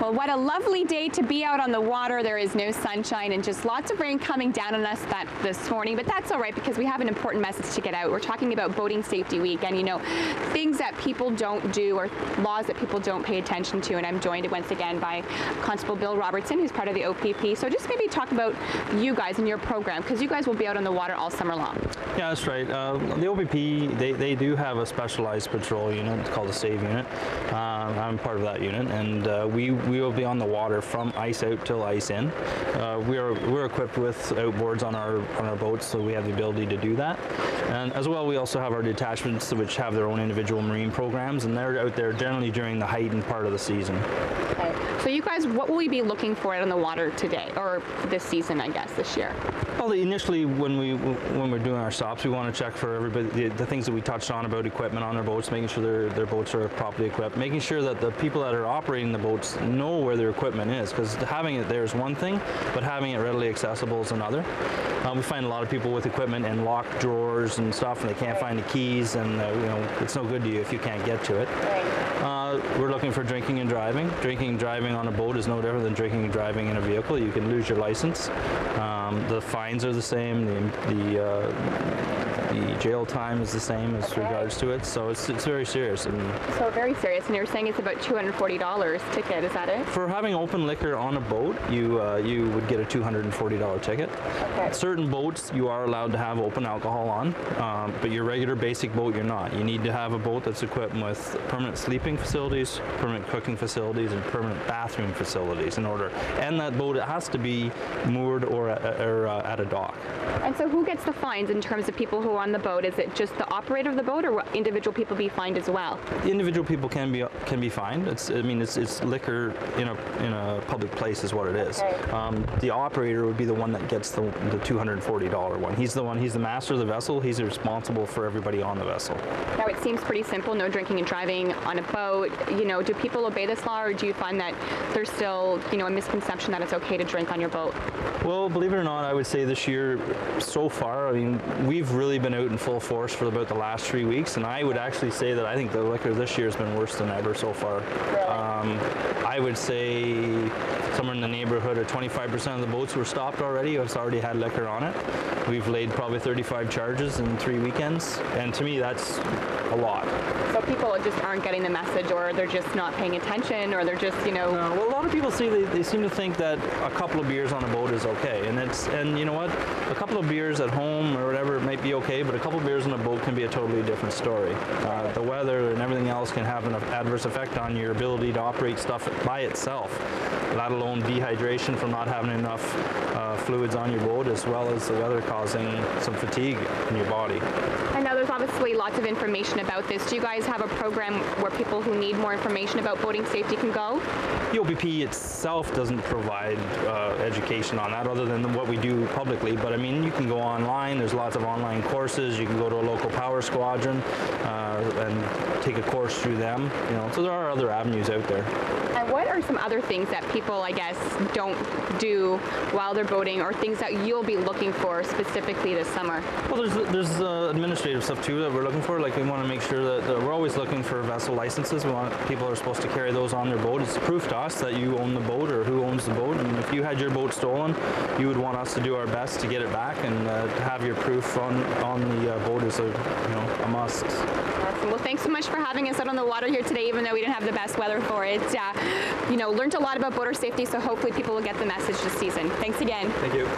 Well, what a lovely day to be out on the water. There is no sunshine and just lots of rain coming down on us this morning, but that's all right because we have an important message to get out. We're talking about Boating Safety Week and, you know, things that people don't do or laws that people don't pay attention to. And I'm joined once again by Constable Bill Robertson, who's part of the OPP. So just maybe talk about you guys and your program, because you guys will be out on the water all summer long. Yeah, that's right. The OPP, they do have a specialized patrol unit. It's called the SAVE unit. I'm part of that unit, and we will be on the water from ice out till ice in. We're equipped with outboards on our boats, so we have the ability to do that. And as well, we also have our detachments, which have their own individual marine programs, and they're out there generally during the heightened part of the season. Okay. So you guys, what will we be looking for out on the water today, or this season, I guess, this year? Well, initially, when we're doing our stops, we want to check for everybody the things that we touched on about equipment on their boats, making sure their boats are properly equipped, making sure that the people that are operating the boats know where their equipment is, because having it there is one thing, but having it readily accessible is another. We find a lot of people with equipment in locked drawers and stuff, and they can't find the keys, and you know, it's no good to you if you can't get to it. We're looking for drinking and driving. Drinking and driving on a boat is no different than drinking and driving in a vehicle. You can lose your license. The fines are the same. The jail time is the same as regards to it. So it's very serious. So very serious. And you're saying it's about $240 ticket. Is that it? For having open liquor on a boat, you would get a $240 ticket. Okay. Certain boats you are allowed to have open alcohol on, but your regular basic boat you're not. You need to have a boat that's equipped with permanent sleeping facilities, permanent cooking facilities, and permanent bathroom facilities and that boat, it has to be moored or at a dock. And so who gets the fines in terms of people who are on the boat? Is it just the operator of the boat, or will individual people be fined as well? Individual people can be fined. It's liquor in a public place is what it is. Okay. The operator would be the one that gets the $240 one. He's the master of the vessel. He's responsible for everybody on the vessel. Now it seems pretty simple, no drinking and driving on a boat. You know, do people obey this law, or do you find that there's still, you know, a misconception that it's okay to drink on your boat? Well, believe it or not, I would say this year, so far, I mean, we've really been out in full force for about the last 3 weeks, and I would actually say that I think the liquor this year has been worse than ever so far. Really? I would say somewhere in the neighborhood of 25% of the boats were stopped already. It's already had liquor on it. We've laid probably 35 charges in 3 weekends, and to me, that's a lot. So people just aren't getting the message, or they're just not paying attention, or they're just, you know... No, well, a lot of people they seem to think that a couple of beers on a boat is okay, and you know what? A couple of beers at home or whatever might be okay, but a couple of beers on a boat can be a totally different story. The weather and everything else can have an adverse effect on your ability to operate stuff by itself, let alone dehydration from not having enough fluids on your boat, as well as the weather causing some fatigue in your body. I know there's obviously lots of information about this. Do you guys have a program where people who need more information about boating safety can go? The OPP itself doesn't provide education on that other than what we do publicly, but I mean, you can go online. There's lots of online courses. You can go to a local power squadron and take a course through them. You know, so there are other avenues out there. And what are some other things that people, I guess, don't do while they're boating, or things that you'll be looking for specifically this summer? Well, there's administrative stuff too that we're looking for. Like, we want to make sure that we're always looking for vessel licenses. We want people are supposed to carry those on their boat. It's proof to us that you own the boat or who owns the boat. And if you had your boat stolen, you would want us to do our best to get it back, and to have your proof on the boat is a must. Awesome. Well, thanks so much for having us out on the water here today, even though we didn't have the best weather for it. You know, learned a lot about boater safety, so hopefully people will get the message this season. Thanks again. Thank you.